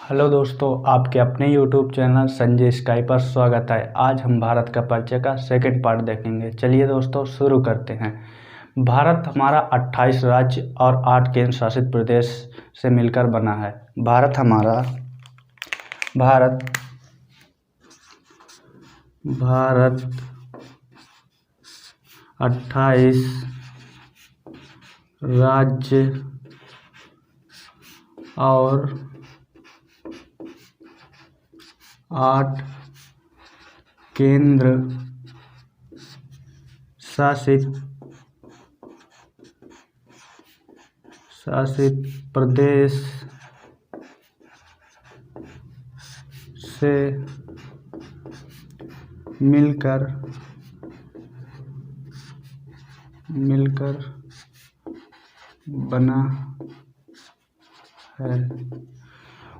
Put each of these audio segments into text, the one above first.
Hello दोस्तों, आपके अपने यूट्यूब चैनल संजय स्काई पर स्वागत है। आज हम भारत का परिचय का सेकंड पार्ट देखेंगे। चलिए दोस्तों शुरू करते हैं। भारत हमारा 28 राज्य और 8 केंद्र शासित प्रदेश से मिलकर बना है। भारत 28 राज्य और 8 केंद्र शासित प्रदेश से मिलकर बना है।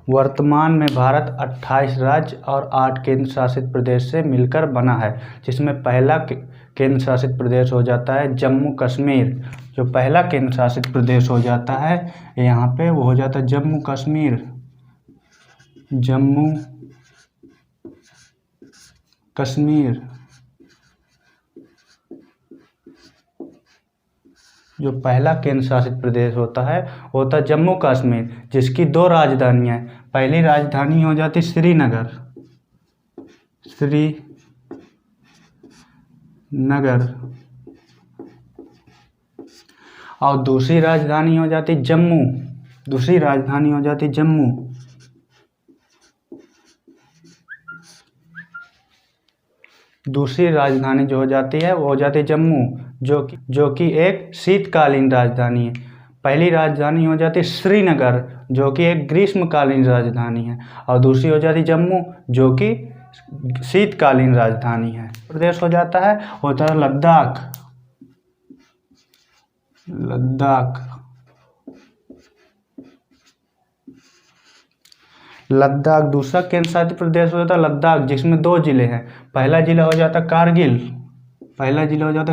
वर्तमान में भारत 28 राज्य और 8 केंद्र शासित प्रदेश से मिलकर बना है, जिसमें पहला केंद्र शासित प्रदेश हो जाता है जम्मू कश्मीर। जो पहला केंद्र शासित प्रदेश हो जाता है यहाँ पे वो हो जाता है जम्मू कश्मीर। जो पहला केंद्र शासित प्रदेश होता है जम्मू कश्मीर, जिसकी 2 राजधानियां हैं। पहली राजधानी हो जाती श्रीनगर और दूसरी राजधानी हो जाती जम्मू। दूसरी राजधानी जो हो जाती है वो हो जाती है जम्मू, जो कि एक शीतकालीन राजधानी है। पहली राजधानी हो जाती है श्रीनगर, जो कि एक ग्रीष्मकालीन राजधानी है, और दूसरी हो जाती जम्मू, जो कि शीतकालीन राजधानी है। प्रदेश हो जाता है लद्दाख। दूसरा केंद्र शासित प्रदेश हो जाता है लद्दाख, जिसमें 2 जिले हैं। पहला जिला हो जाता है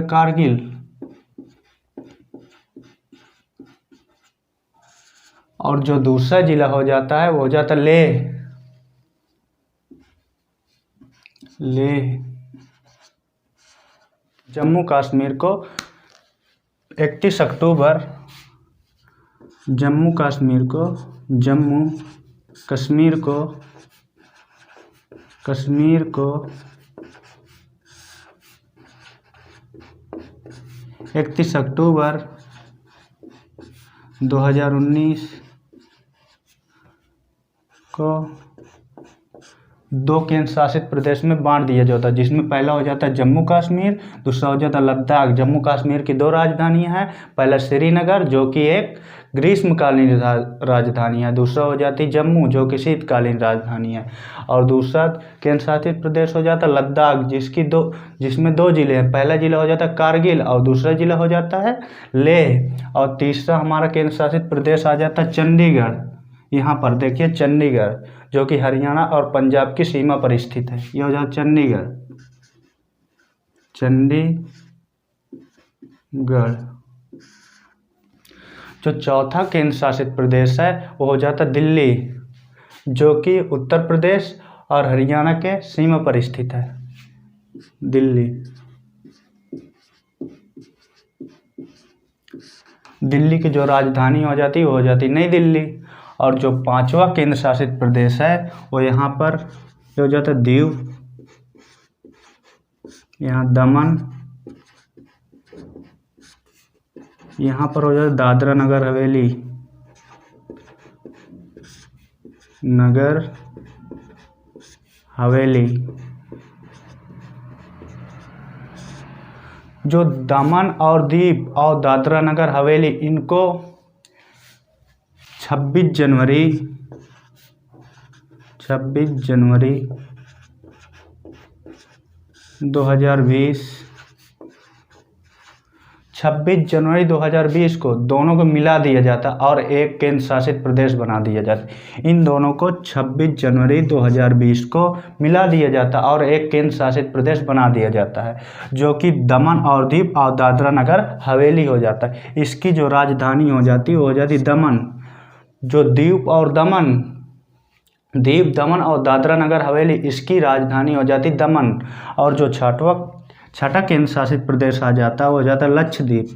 कारगिल और जो दूसरा जिला हो जाता है वो हो जाता है लेह। जम्मू कश्मीर को 31 अक्टूबर जम्मू कश्मीर को 31 अक्टूबर 2019 को 2 केंद्र शासित प्रदेश में बांट दिया जाता है, जिसमें पहला हो जाता है जम्मू कश्मीर, दूसरा हो जाता है लद्दाख। जम्मू कश्मीर की 2 राजधानियां हैं। पहला श्रीनगर, जो कि एक ग्रीष्मकालीन राजधानी है, दूसरा हो जाती जम्मू, जो कि शीतकालीन राजधानी है, और दूसरा केंद्र शासित प्रदेश हो जाता है लद्दाख, जिसमें 2 जिले हैं। पहला जिला हो जाता है कारगिल और दूसरा जिला हो जाता है लेह, और तीसरा हमारा केंद्र शासित प्रदेश आ जाता है चंडीगढ़। यहाँ पर देखिए चंडीगढ़, जो कि हरियाणा और पंजाब की सीमा पर स्थित है। यह हो जाता चंडीगढ़। जो चौथा केंद्र शासित प्रदेश है वो हो जाता दिल्ली, जो कि उत्तर प्रदेश और हरियाणा के सीमा पर स्थित है। दिल्ली की जो राजधानी हो जाती है वो हो जाती नई दिल्ली। और जो 5वां केंद्र शासित प्रदेश है वो यहाँ पर हो जाता है दीव, यहाँ दमन, यहाँ पर हो जाता है दादरा नगर हवेली। जो दमन और दीव और दादरा नगर हवेली, इनको 26 जनवरी 2020 को दोनों को मिला दिया जाता और एक केंद्र शासित प्रदेश बना दिया जाता। इन दोनों को 26 जनवरी 2020 को मिला दिया जाता और एक केंद्र शासित प्रदेश बना दिया जाता है, जो कि दमन और दीव और दादरा नगर हवेली हो जाता है। इसकी जो राजधानी हो जाती है वो हो जाती दमन। जो दीव और दमन दीव दमन और दादरा नगर हवेली इसकी राजधानी हो जाती दमन। और जो छठा केंद्र शासित प्रदेश आ जाता है वो हो जाता लक्षद्वीप।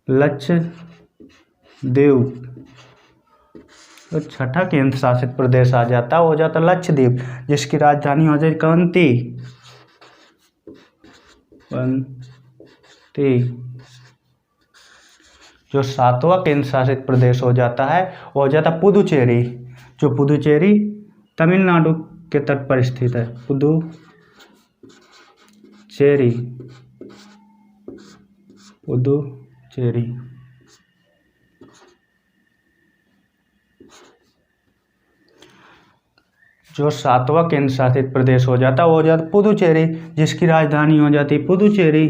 लक्षद्वीप तो छठा केंद्र शासित प्रदेश आ जाता है वो हो जाता लक्षद्वीप, जिसकी राजधानी हो जाती कवंती। जो सातवां केंद्र शासित प्रदेश हो जाता है वो हो जाता पुदुचेरी, जो पुदुचेरी तमिलनाडु के तट पर स्थित है। पुदुचेरी जो सातवां केंद्र शासित प्रदेश हो जाता वो हो जाता पुदुचेरी, जिसकी राजधानी हो जाती पुदुचेरी।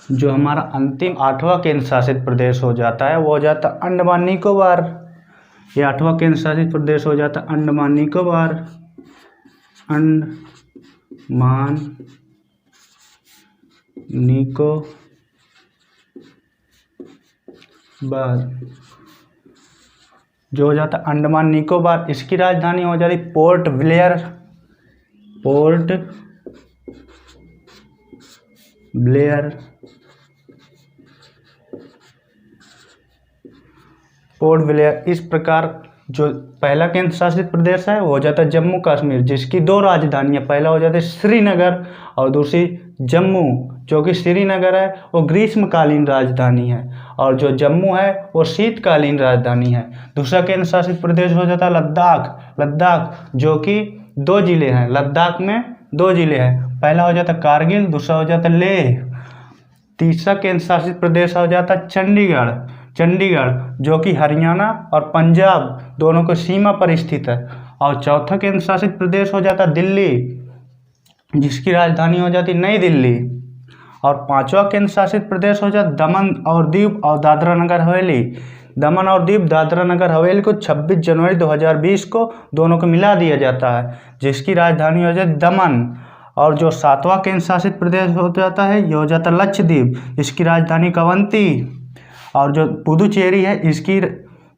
जो हमारा अंतिम आठवां केंद्र शासित प्रदेश हो जाता है वो हो जाता अंडमान निकोबार। ये आठवां केंद्र शासित प्रदेश हो जाता अंडमान निकोबार। जो हो जाता अंडमान निकोबार, इसकी राजधानी हो जाती पोर्ट ब्लेयर। इस प्रकार जो पहला केंद्र शासित प्रदेश है वो हो जाता जम्मू कश्मीर, जिसकी दो राजधानियां, पहला हो जाता श्रीनगर और दूसरी जम्मू। जो कि श्रीनगर है वो ग्रीष्मकालीन राजधानी है और जो जम्मू है वो शीतकालीन राजधानी है। दूसरा केंद्र शासित प्रदेश हो जाता लद्दाख, जो कि 2 जिले हैं। लद्दाख में 2 जिले हैं, पहला हो जाता कारगिल, दूसरा हो जाता लेह। तीसरा केंद्र शासित प्रदेश हो जाता चंडीगढ़, जो कि हरियाणा और पंजाब दोनों को सीमा पर स्थित है। और चौथा केंद्र शासित प्रदेश हो जाता दिल्ली, जिसकी राजधानी हो जाती नई दिल्ली। और पांचवा केंद्र शासित प्रदेश हो जाता दमन और दीव और दादरा नगर हवेली। दमन और दीव दादरा नगर हवेली को 26 जनवरी 2020 को दोनों को मिला दिया जाता है, जिसकी राजधानी हो जाती दमन। और जो सातवां केंद्र शासित प्रदेश हो जाता है ये हो जाता लक्षद्वीप, इसकी राजधानी कवंती। और जो पुदुचेरी है, इसकी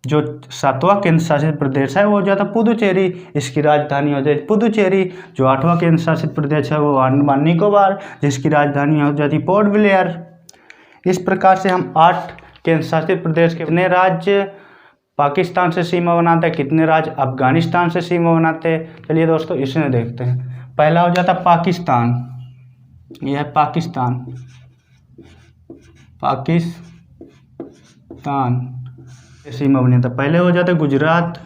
जो सातवां केंद्र शासित प्रदेश है वो हो जाता पुदुचेरी, इसकी राजधानी हो जाती पुदुचेरी। जो आठवां केंद्र शासित प्रदेश है वो अंडमान निकोबार, जिसकी राजधानी हो जाती पोर्ट ब्लेयर। इस प्रकार से हम 8 केंद्र शासित प्रदेश के कितने राज्य पाकिस्तान से सीमा बनाते हैं, कितने राज्य अफगानिस्तान से सीमा बनाते हैं, चलिए दोस्तों इसमें देखते हैं। पहला हो जाता पाकिस्तान, यह है पाकिस्तान सीमा बनी था। पहले हो जाता गुजरात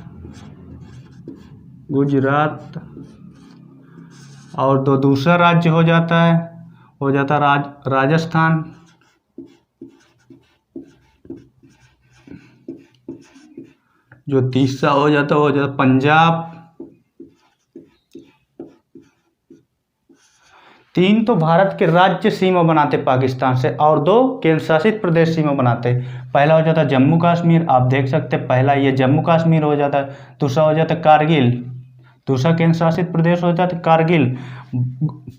और दूसरा राज्य हो जाता राजस्थान। जो तीसरा हो जाता पंजाब। 3 तो भारत के राज्य सीमा बनाते पाकिस्तान से और 2 केंद्र शासित प्रदेश सीमा बनाते। पहला हो जाता जम्मू कश्मीर, आप देख सकते हैं पहला ये जम्मू कश्मीर हो जाता है। दूसरा हो जाता कारगिल, दूसरा केंद्र शासित प्रदेश हो जाता कारगिल।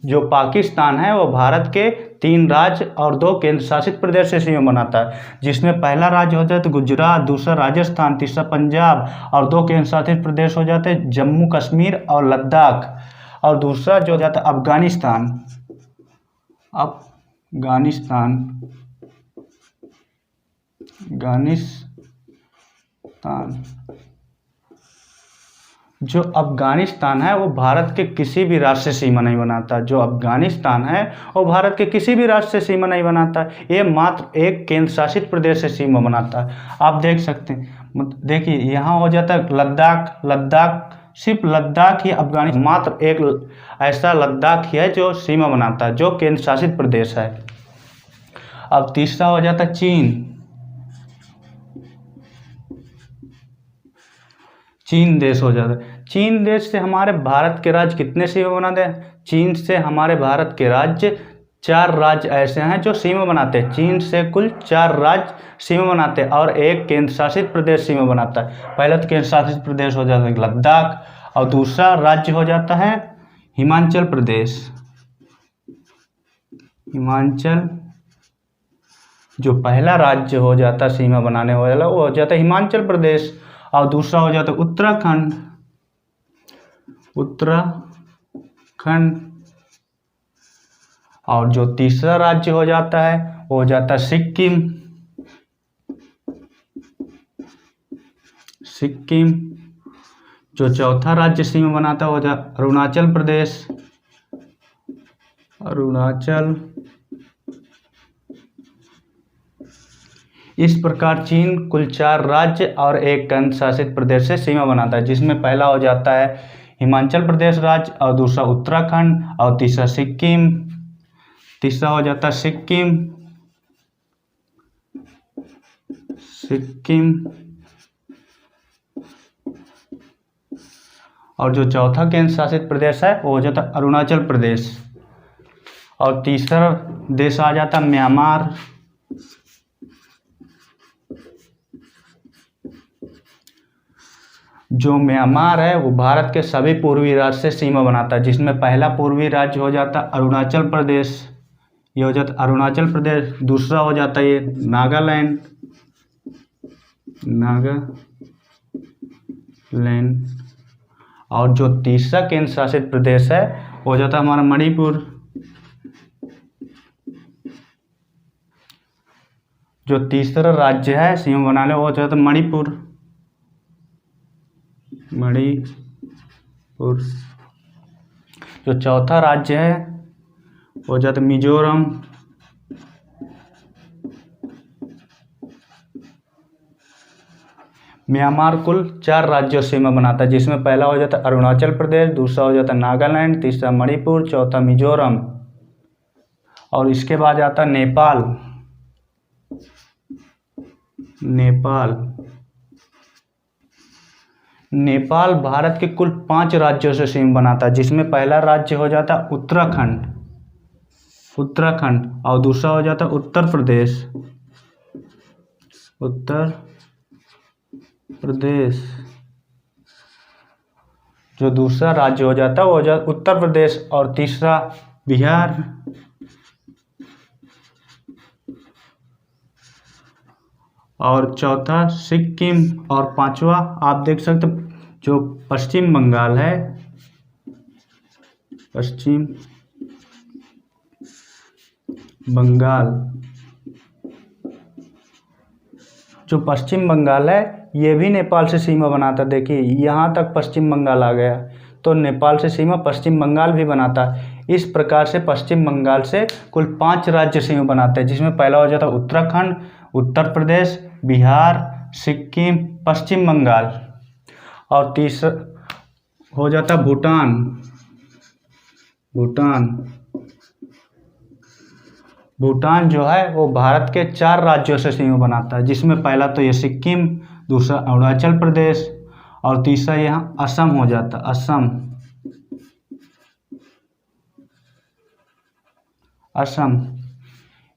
जो पाकिस्तान है वो भारत के 3 राज्य और 2 केंद्र शासित प्रदेश से सीमा बनाता है, जिसमें पहला राज्य हो जाता गुजरात, दूसरा राजस्थान, तीसरा पंजाब और 2 केंद्र शासित प्रदेश हो जाते जम्मू कश्मीर और लद्दाख। और दूसरा जो हो जाता अफगानिस्तान। जो अफगानिस्तान है वो भारत के किसी भी राज्य से सीमा नहीं बनाता। जो अफगानिस्तान है वो भारत के किसी भी राज्य से सीमा नहीं बनाता, ये मात्र एक केंद्र शासित प्रदेश से सीमा बनाता है। आप देख सकते हैं, देखिए यहाँ हो जाता है लद्दाख, सिर्फ लद्दाख ही अफगानिस्तान मात्र एक ऐसा लद्दाख ही है जो सीमा बनाता है, जो केंद्र शासित प्रदेश है। अब तीसरा हो जाता चीन देश हो जाता है। चीन देश से हमारे भारत के राज्य कितने सीमा बनाते हैं? चीन से हमारे भारत के राज्य 4 राज्य ऐसे हैं जो सीमा बनाते हैं। चीन से कुल 4 राज्य सीमा बनाते हैं और एक केंद्र शासित प्रदेश सीमा बनाता है। पहला तो केंद्र शासित प्रदेश हो जाता है लद्दाख और दूसरा राज्य हो जाता है हिमाचल प्रदेश। हिमाचल जो पहला राज्य हो जाता सीमा बनाने वाला वो हो जाता हिमाचल प्रदेश, और दूसरा हो जाता उत्तराखंड। और जो तीसरा राज्य हो जाता है वो हो जाता सिक्किम। जो चौथा राज्य सीमा बनाता है वो जाता अरुणाचल प्रदेश। इस प्रकार चीन कुल 4 राज्य और एक केंद्र शासित प्रदेश से सीमा बनाता है, जिसमें पहला हो जाता है हिमाचल प्रदेश राज्य, और दूसरा उत्तराखंड, और तीसरा सिक्किम। तीसरा हो जाता है सिक्किम। और जो चौथा केंद्र शासित प्रदेश है वो हो जाता अरुणाचल प्रदेश। और तीसरा देश आ जाता म्यांमार। जो म्यांमार है वो भारत के सभी पूर्वी राज्य से सीमा बनाता है, जिसमें पहला पूर्वी राज्य हो जाता अरुणाचल प्रदेश, ये हो जाता अरुणाचल प्रदेश। दूसरा हो जाता ये नागालैंड। और जो तीसरा केंद्र शासित प्रदेश है वो हो जाता हमारा मणिपुर। जो तीसरा राज्य है सीमा बनाने वो हो जाता मणिपुर। जो चौथा राज्य है वो हो जाता मिजोरम। म्यांमार कुल 4 राज्यों से सीमा बनाता है, जिसमें पहला हो जाता अरुणाचल प्रदेश, दूसरा हो जाता नागालैंड, तीसरा मणिपुर, चौथा मिजोरम। और इसके बाद आता नेपाल। नेपाल भारत के कुल 5 राज्यों से सीमा बनाता है, जिसमें पहला राज्य हो जाता उत्तराखंड, और दूसरा हो जाता उत्तर प्रदेश। जो दूसरा राज्य हो जाता है वो हो जाता उत्तर प्रदेश, और तीसरा बिहार। और चौथा सिक्किम, और पांचवा आप देख सकते जो पश्चिम बंगाल है। जो पश्चिम बंगाल है ये भी नेपाल से सीमा बनाता। देखिए यहाँ तक पश्चिम बंगाल आ गया, तो नेपाल से सीमा पश्चिम बंगाल भी बनाता। इस प्रकार से पश्चिम बंगाल से कुल 5 राज्य सीमा बनाते हैं, जिसमें पहला हो जाता उत्तराखंड, उत्तर प्रदेश, बिहार, सिक्किम, पश्चिम बंगाल। और तीसरा हो जाता भूटान। भूटान जो है वो भारत के 4 राज्यों से सीमा बनाता है, जिसमें पहला तो ये सिक्किम, दूसरा अरुणाचल प्रदेश, और तीसरा यहाँ असम हो जाता असम।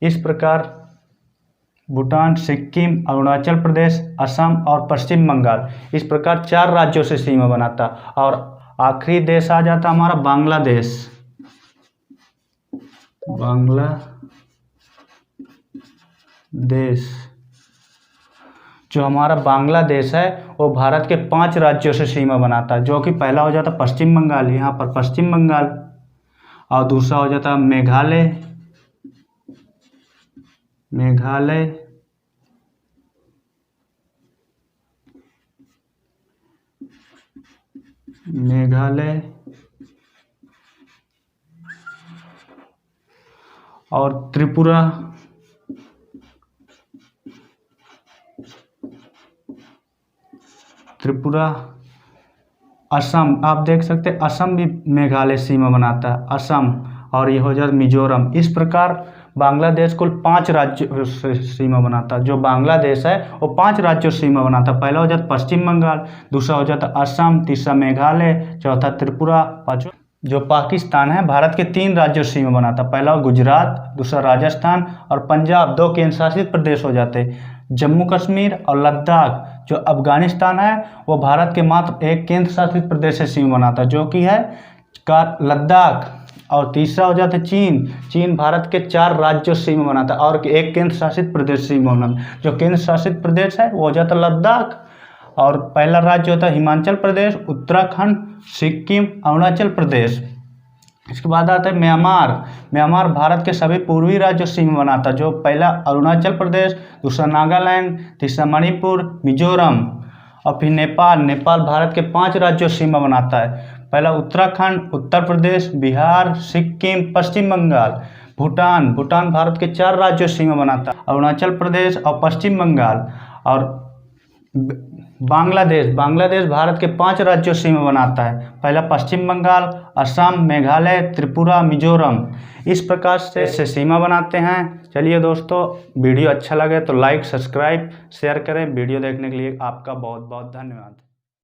इस प्रकार भूटान, सिक्किम, अरुणाचल प्रदेश, असम और पश्चिम बंगाल, इस प्रकार 4 राज्यों से सीमा बनाता। और आखिरी देश आ जाता हमारा बांग्लादेश। जो हमारा बांग्लादेश है वो भारत के 5 राज्यों से सीमा बनाता है, जो कि पहला हो जाता पश्चिम बंगाल, यहाँ पर पश्चिम बंगाल, और दूसरा हो जाता मेघालय, और त्रिपुरा, असम। आप देख सकते हैं असम भी मेघालय सीमा बनाता है, असम। और ये हो जाता मिजोरम। इस प्रकार बांग्लादेश कुल 5 राज्यों से सीमा बनाता। जो बांग्लादेश है वो 5 राज्यों से सीमा बनाता। पहला हो जाता पश्चिम बंगाल, दूसरा हो जाता असम, तीसरा मेघालय, चौथा त्रिपुरा, पांचवा। जो पाकिस्तान है भारत के 3 राज्यों से सीमा बनाता। पहला गुजरात, दूसरा राजस्थान और पंजाब 2 केंद्र शासित प्रदेश हो जाते। जम्मू कश्मीर और लद्दाख जो अफगानिस्तान है वो भारत के मात्र 1 केंद्र शासित प्रदेश से सीमा बनाता, जो कि है लद्दाख। और तीसरा हो जाता है चीन। चीन भारत के 4 राज्यों से सीमा बनाता है और एक केंद्र शासित प्रदेश सीमा बनाता है। जो केंद्र शासित प्रदेश है वो हो जाता है लद्दाख। और पहला राज्य होता है हिमाचल प्रदेश, उत्तराखंड, सिक्किम, अरुणाचल प्रदेश। इसके बाद आता है म्यांमार। म्यांमार भारत के सभी पूर्वी राज्यों से सीमा बनाता है। जो पहला अरुणाचल प्रदेश, दूसरा नागालैंड, तीसरा मणिपुर, मिजोरम। और फिर नेपाल। नेपाल भारत के 5 राज्यों से सीमा बनाता है। पहला उत्तराखंड, उत्तर प्रदेश, बिहार, सिक्किम, पश्चिम बंगाल। भूटान। भूटान भारत के 4 राज्यों से सीमा बनाता है, अरुणाचल प्रदेश और पश्चिम बंगाल। और बांग्लादेश। बांग्लादेश भारत के 5 राज्यों से सीमा बनाता है। पहला पश्चिम बंगाल, असम, मेघालय, त्रिपुरा, मिजोरम। इस प्रकार से सीमा बनाते हैं। चलिए दोस्तों, वीडियो अच्छा लगे तो लाइक, सब्सक्राइब, शेयर करें। वीडियो देखने के लिए आपका बहुत बहुत धन्यवाद।